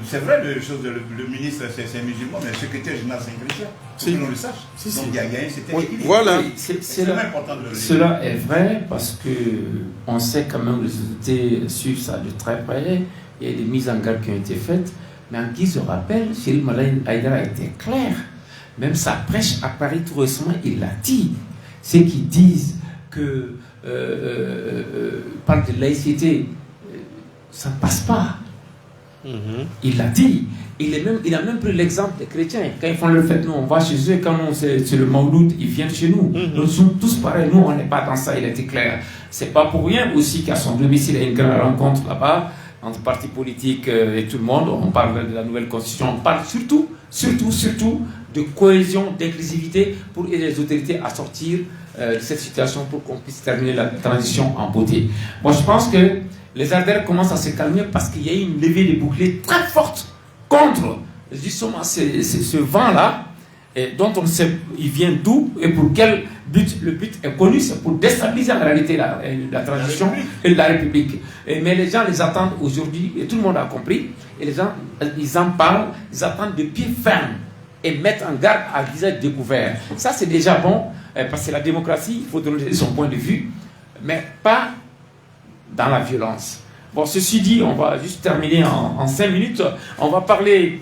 C'est vrai, le ministre c'est musulman, mais le secrétaire général c'est un chrétien. Si on le sache. Donc il y a un certain équilibre. Voilà. C'est important de le dire. Cela est vrai parce que on sait quand même les autorités suivent ça de très près. Il y a des mises en garde qui ont été faites. Mais en guise de rappel, Chérif Malang Haïdara a été clair. Même sa prêche à Paris tout récemment, il l'a dit. Ceux qui disent que parle de laïcité, ça ne passe pas. Il l'a dit. Il a même pris l'exemple des chrétiens. Quand ils font le fête, nous on va chez eux. Quand c'est le Mauloud, ils viennent chez nous. Nous sommes tous pareils. Nous on n'est pas dans ça. Il a été clair. C'est pas pour rien aussi qu'à son domicile il y a une grande rencontre là-bas entre partis politiques et tout le monde. On parle de la nouvelle constitution. On parle surtout de cohésion, d'inclusivité pour aider les autorités à sortir de cette situation pour qu'on puisse terminer la transition en beauté. Moi, je pense que les adhérents commencent à se calmer parce qu'il y a eu une levée des boucliers très forte contre justement ce vent-là, dont on ne sait il vient d'où et pour quel but. Le but est connu, c'est pour déstabiliser en réalité la transition et la République. Mais les gens les attendent aujourd'hui, et tout le monde a compris, et les gens, ils en parlent, ils attendent de pied ferme et mettre en garde à visage découvert. Ça, c'est déjà bon, parce que la démocratie, il faut donner son point de vue, mais pas dans la violence. Bon, ceci dit, on va juste terminer en 5 minutes. On va parler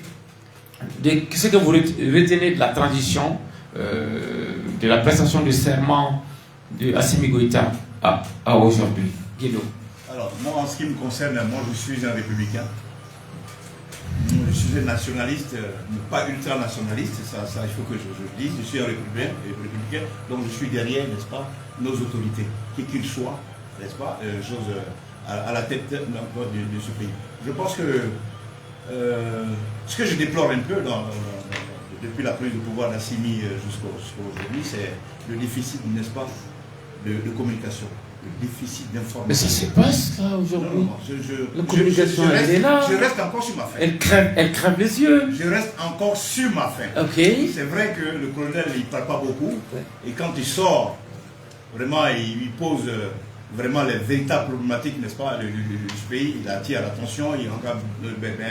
de ce que vous retenez de la transition, de la prestation de serment de Assimi Goïta à aujourd'hui. Guido. Alors, moi, en ce qui me concerne, moi, je suis un républicain. Je suis un nationaliste, pas ultra-nationaliste, ça il faut que je le dise. Je suis un républicain, donc je suis derrière, n'est-ce pas, nos autorités, qu'ils soient, n'est-ce pas, à la tête de ce pays. Je pense que ce que je déplore un peu depuis la prise de pouvoir d'Assimi jusqu'à aujourd'hui, c'est le déficit, n'est-ce pas, de communication. Le déficit d'information. Mais ça se passe là aujourd'hui. La communication, elle est là. Je reste encore sur ma faim. Elle crève les yeux. Je reste encore sur ma faim. Okay. C'est vrai que le colonel, il ne parle pas beaucoup. Okay. Et quand il sort, vraiment, il pose vraiment les véritables problématiques, n'est-ce pas, du pays. Il attire l'attention, il encadre le bébé,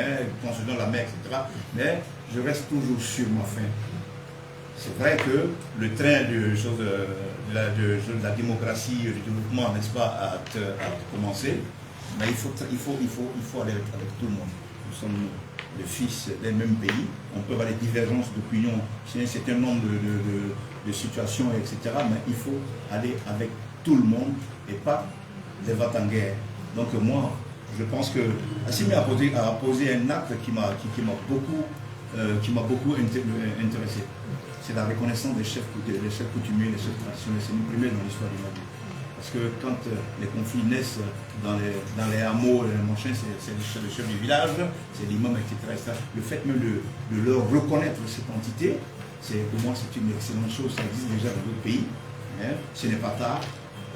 concernant la mer, etc. Mais je reste toujours sur ma faim. C'est vrai que le train de la démocratie, du développement, n'est-ce pas, a commencé, mais il faut aller avec tout le monde. Nous sommes les fils des mêmes pays, on peut avoir des divergences d'opinion sur un certain nombre de situations, etc. Mais il faut aller avec tout le monde et pas les va-t-en guerre. Donc moi, je pense que Assimi a posé un acte qui m'a beaucoup intéressé. C'est la reconnaissance des chefs coutumiers, des chefs traditionnels. C'est une première dans l'histoire du Mali. Parce que quand les conflits naissent dans les hameaux, les machins, c'est le chef du village, c'est l'imam, etc., Le fait même de leur reconnaître cette entité, pour moi c'est une excellente chose. Ça existe déjà dans d'autres pays. Hein. Ce n'est pas tard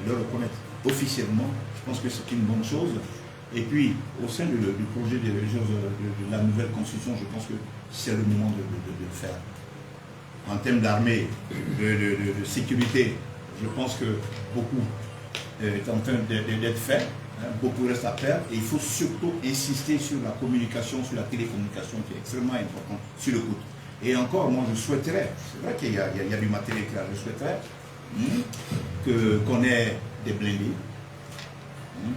de le reconnaître officiellement. Je pense que c'est une bonne chose. Et puis, au sein du projet de la nouvelle constitution, je pense que c'est le moment de le faire. En termes d'armée, de sécurité, je pense que beaucoup est en train d'être fait. Hein, beaucoup reste à faire. Et il faut surtout insister sur la communication, sur la télécommunication, qui est extrêmement importante, sur le coup. Et encore, moi, je souhaiterais, c'est vrai qu'il y a du matériel clair, je souhaiterais qu'on ait des blindés.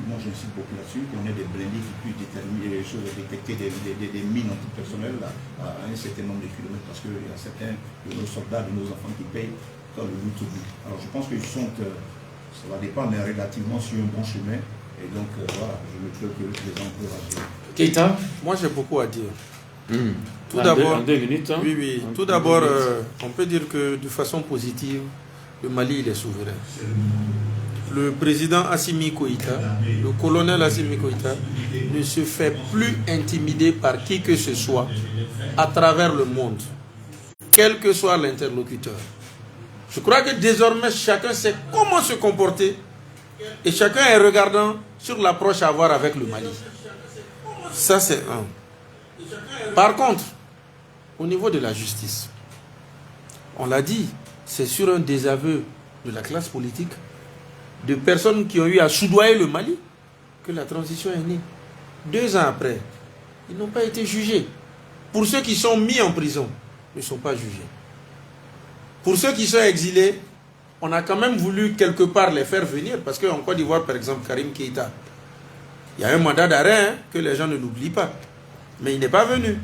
Moi, j'insiste beaucoup là-dessus, qu'on ait des blindés qui puissent déterminer les choses, détecter des mines antipersonnelles à un certain nombre de kilomètres, parce qu'il y a certains de nos soldats, de nos enfants qui payent quand le loup oublie. Alors, je pense qu'ils sont, ça va dépendre, mais relativement sur un bon chemin. Et donc, voilà, je ne peux que les encourager. Keïta, moi, j'ai beaucoup à dire. Tout d'abord, d'abord, 2 minutes. Hein. oui. Tout d'abord, on peut dire que de façon positive, le Mali, il est souverain. Le président Assimi Goïta, le colonel Assimi Goïta, ne se fait plus intimider par qui que ce soit à travers le monde, quel que soit l'interlocuteur. Je crois que désormais, chacun sait comment se comporter et chacun est regardant sur l'approche à avoir avec le Mali. Ça, c'est un. Par contre, au niveau de la justice, on l'a dit, c'est sur un désaveu de la classe politique, de personnes qui ont eu à soudoyer le Mali, que la transition est née. 2 ans après, ils n'ont pas été jugés. Pour ceux qui sont mis en prison, ils ne sont pas jugés. Pour ceux qui sont exilés, on a quand même voulu quelque part les faire venir, parce qu'en Côte d'Ivoire, par exemple, Karim Keïta, il y a un mandat d'arrêt, hein, que les gens ne l'oublient pas. Mais il n'est pas venu.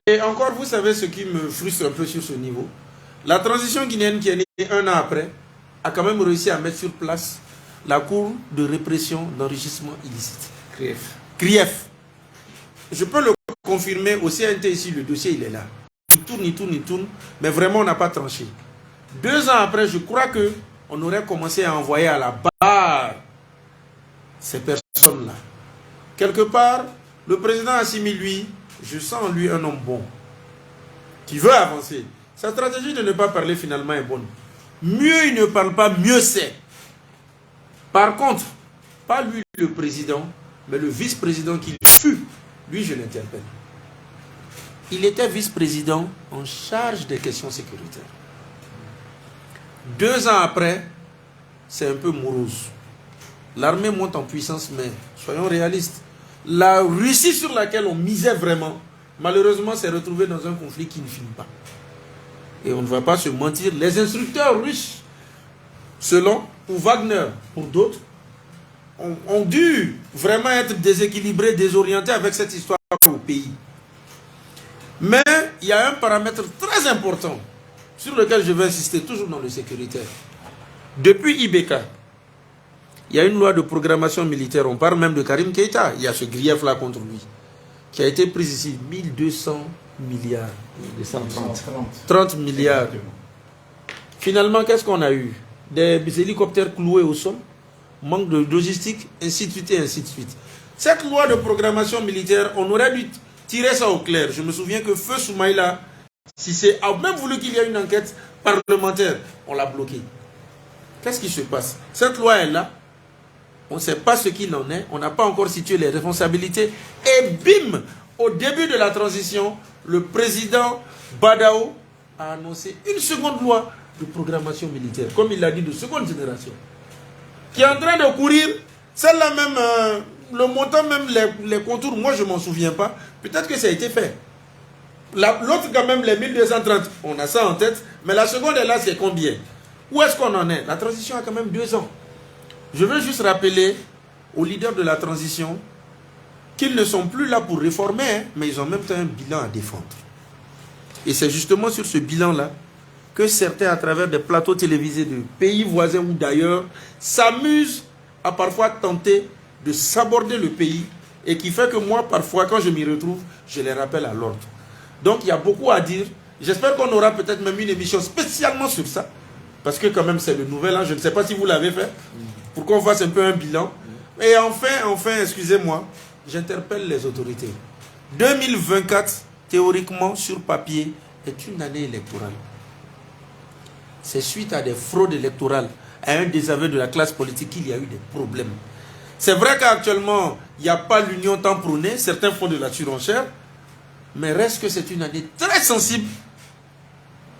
Et encore, vous savez ce qui me frustre un peu sur ce niveau. La transition guinéenne qui est née 1 an après, a quand même réussi à mettre sur place la Cour de répression d'enrichissement illicite. CRIEF. Je peux le confirmer au CNT ici, le dossier il est là. Il tourne, mais vraiment on n'a pas tranché. 2 ans après, je crois qu'on aurait commencé à envoyer à la barre ces personnes-là. Quelque part, le président Assimi, lui, je sens en lui un homme bon, qui veut avancer. Sa stratégie de ne pas parler finalement est bonne. Mieux il ne parle pas, mieux c'est. Par contre, pas lui le président, mais le vice-président qu'il fut, lui je l'interpelle. Il était vice-président en charge des questions sécuritaires. 2 ans après, c'est un peu morose. L'armée monte en puissance, mais soyons réalistes. La Russie sur laquelle on misait vraiment, malheureusement s'est retrouvée dans un conflit qui ne finit pas. Et on ne va pas se mentir, les instructeurs russes, selon, pour Wagner, pour d'autres, ont dû vraiment être déséquilibrés, désorientés avec cette histoire au pays. Mais il y a un paramètre très important sur lequel je vais insister, toujours dans le sécuritaire. Depuis IBK, il y a une loi de programmation militaire, on parle même de Karim Keïta, il y a ce grief-là contre lui, qui a été prise ici, 1200 milliards. 30 milliards. Finalement, qu'est-ce qu'on a eu? Des hélicoptères cloués au sol, manque de logistique, ainsi de suite et ainsi de suite. Cette loi de programmation militaire, on aurait dû tirer ça au clair. Je me souviens que Feu Soumaïla, Cissé a même voulu qu'il y ait une enquête parlementaire. On l'a bloqué. Qu'est-ce qui se passe? Cette loi est là. On ne sait pas ce qu'il en est. On n'a pas encore situé les responsabilités. Et bim, au début de la transition, le président Badao a annoncé une seconde loi de programmation militaire, comme il l'a dit, de seconde génération, qui est en train de courir. Celle-là même, le montant, même les contours, moi je ne m'en souviens pas. Peut-être que ça a été fait. L'autre quand même, les 1230, on a ça en tête. Mais la seconde est là, c'est combien? Où est-ce qu'on en est? La transition a quand même 2 ans. Je veux juste rappeler aux leaders de la transition qu'ils ne sont plus là pour réformer, hein, mais ils ont même un bilan à défendre. Et c'est justement sur ce bilan-là que certains, à travers des plateaux télévisés de pays voisins ou d'ailleurs, s'amusent a parfois tenté de saborder le pays et qui fait que moi, parfois, quand je m'y retrouve, je les rappelle à l'ordre. Donc, il y a beaucoup à dire. J'espère qu'on aura peut-être même une émission spécialement sur ça, parce que quand même, c'est le nouvel an. Je ne sais pas si vous l'avez fait, pour qu'on fasse un peu un bilan. Et enfin, excusez-moi, j'interpelle les autorités. 2024, théoriquement, sur papier, est une année électorale. C'est suite à des fraudes électorales, à un désaveu de la classe politique qu'il y a eu des problèmes. C'est vrai qu'actuellement, il n'y a pas l'union tant prônée, certains font de la surenchère, mais reste que c'est une année très sensible.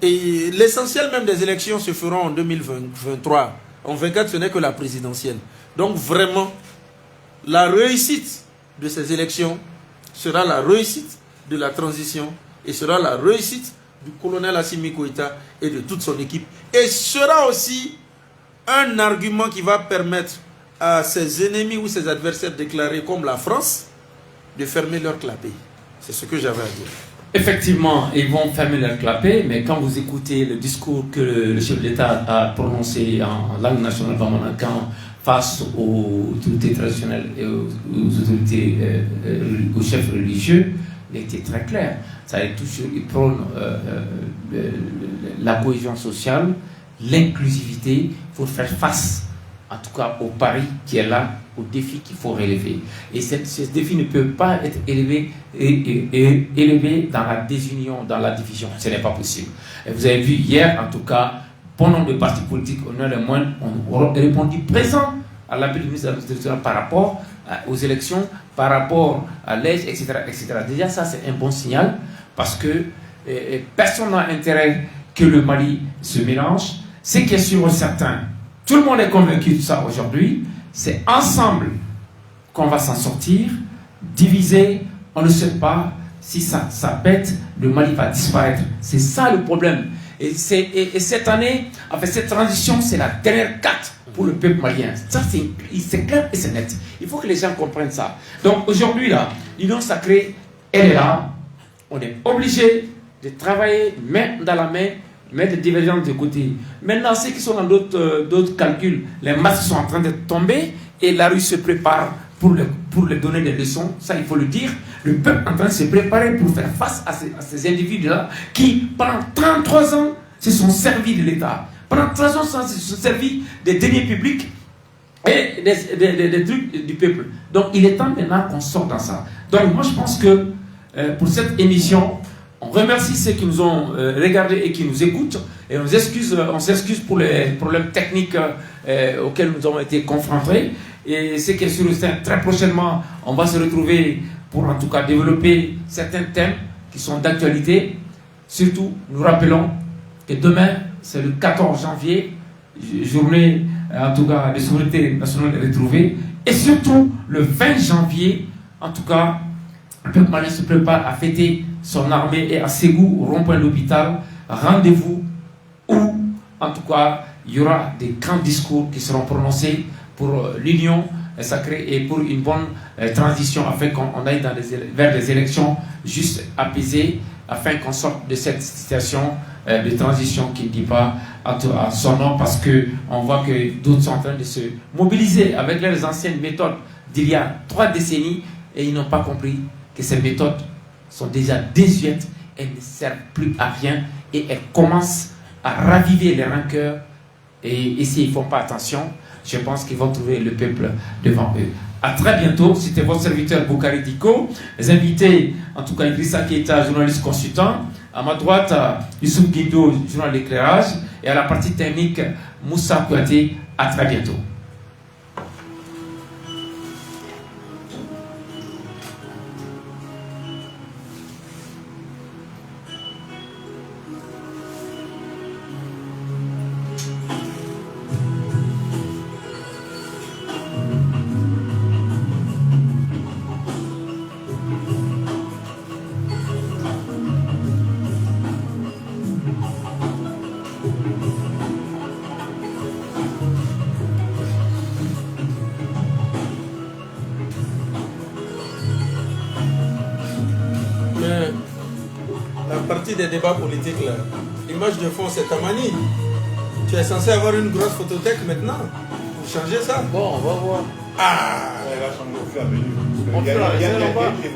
Et l'essentiel même des élections se feront en 2023. En 2024, ce n'est que la présidentielle. Donc vraiment, la réussite de ces élections sera la réussite de la transition et sera la réussite du colonel Assimi Goïta et de toute son équipe. Et sera aussi un argument qui va permettre à ses ennemis ou ses adversaires déclarés comme la France de fermer leur clapet. C'est ce que j'avais à dire. Effectivement, ils vont fermer leur clapet, mais quand vous écoutez le discours que le chef de l'État a prononcé en langue nationale Bamanankan face aux autorités traditionnelles et aux autorités, aux chefs religieux, il était très clair. Il prône la cohésion sociale, l'inclusivité pour faire face, en tout cas, au pari qui est là, au défi qu'il faut relever. Et ce défi ne peut pas être élevé dans la désunion, dans la division. Ce n'est pas possible. Et vous avez vu hier, en tout cas, bon nombre de partis politiques, au moins les moindres, ont répondu présent à l'appel du ministre de l'Agriculture par rapport aux élections, par rapport à l'âge, etc., etc. Déjà, ça, c'est un bon signal parce que personne n'a intérêt que le Mali se mélange. Ce qui est sûr et certain, tout le monde est convaincu de ça aujourd'hui, c'est ensemble qu'on va s'en sortir. Divisé, on ne sait pas si ça pète, le Mali va disparaître. C'est ça le problème. Et cette année, enfin cette transition, c'est la dernière carte pour le peuple malien. Ça, c'est clair et c'est net. Il faut que les gens comprennent ça. Donc aujourd'hui, là, l'union sacrée, elle est là. On est obligé de travailler main dans la main, mettre des divergences de côté. Maintenant, ceux qui sont dans d'autres calculs, les masses sont en train de tomber et la rue se prépare pour les donner des leçons. Ça, il faut le dire. Le peuple est en train de se préparer pour faire face à ces individus-là qui, pendant 33 ans, se sont servis de l'État. Pendant 3 ans, se sont servis des deniers publics et des trucs du peuple. Donc, il est temps maintenant qu'on sorte dans ça. Donc, moi, je pense que pour cette émission, on remercie ceux qui nous ont regardés et qui nous écoutent. Et on s'excuse pour les problèmes techniques auxquels nous avons été confrontés. Et ce qui est sûr, très prochainement, on va se retrouver pour en tout cas développer certains thèmes qui sont d'actualité. Surtout, nous rappelons que demain, c'est le 14 janvier, journée en tout cas de souveraineté nationale retrouvée. Et surtout, le 20 janvier, en tout cas, le peuple malien se prépare à fêter son armée et à Ségou, au rond-point de l'hôpital. Rendez-vous où, en tout cas, il y aura des grands discours qui seront prononcés pour l'union sacrée et pour une bonne transition afin qu'on aille vers des élections juste apaisées, afin qu'on sorte de cette situation de transition qui ne dit pas à son nom, parce qu'on voit que d'autres sont en train de se mobiliser avec leurs anciennes méthodes d'il y a 3 décennies et ils n'ont pas compris que ces méthodes sont déjà désuètes, elles ne servent plus à rien et elles commencent à raviver les rancœurs. Et s'ils ne font pas attention, je pense qu'ils vont trouver le peuple devant eux. A très bientôt. C'était votre serviteur Boukari Diko. Les invités, en tout cas Idrissa Keita, journaliste consultant. À ma droite, Youssouf Guido, journal d'éclairage. Et à la partie technique, Moussa Kouyaté. A très bientôt. Des débats politiques là, l'image de fond c'est ta manie. Tu es censé avoir une grosse photothèque maintenant pour changer ça. Bon, on va voir. Ah, Elle va changer au fur et à mesure. On fera, Il y a on va. des